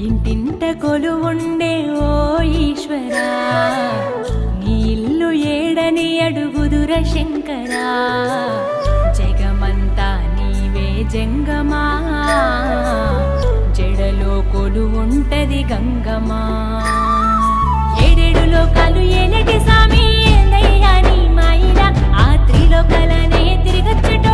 ఇంటింట కొలువుండే ఓ ఈశ్వరా, నీ ఇల్లు ఏడని అడుగుదుర శంకరా. జగమంతా నీవే జంగమా, జడలో కొలువుంటది గంగమా. ఏడేడు లోకాలు ఏలేటి సామి ఏందయ్యా నీ మాయిలా, ఆ త్రిలోకాలనే తిరిగొచ్చటో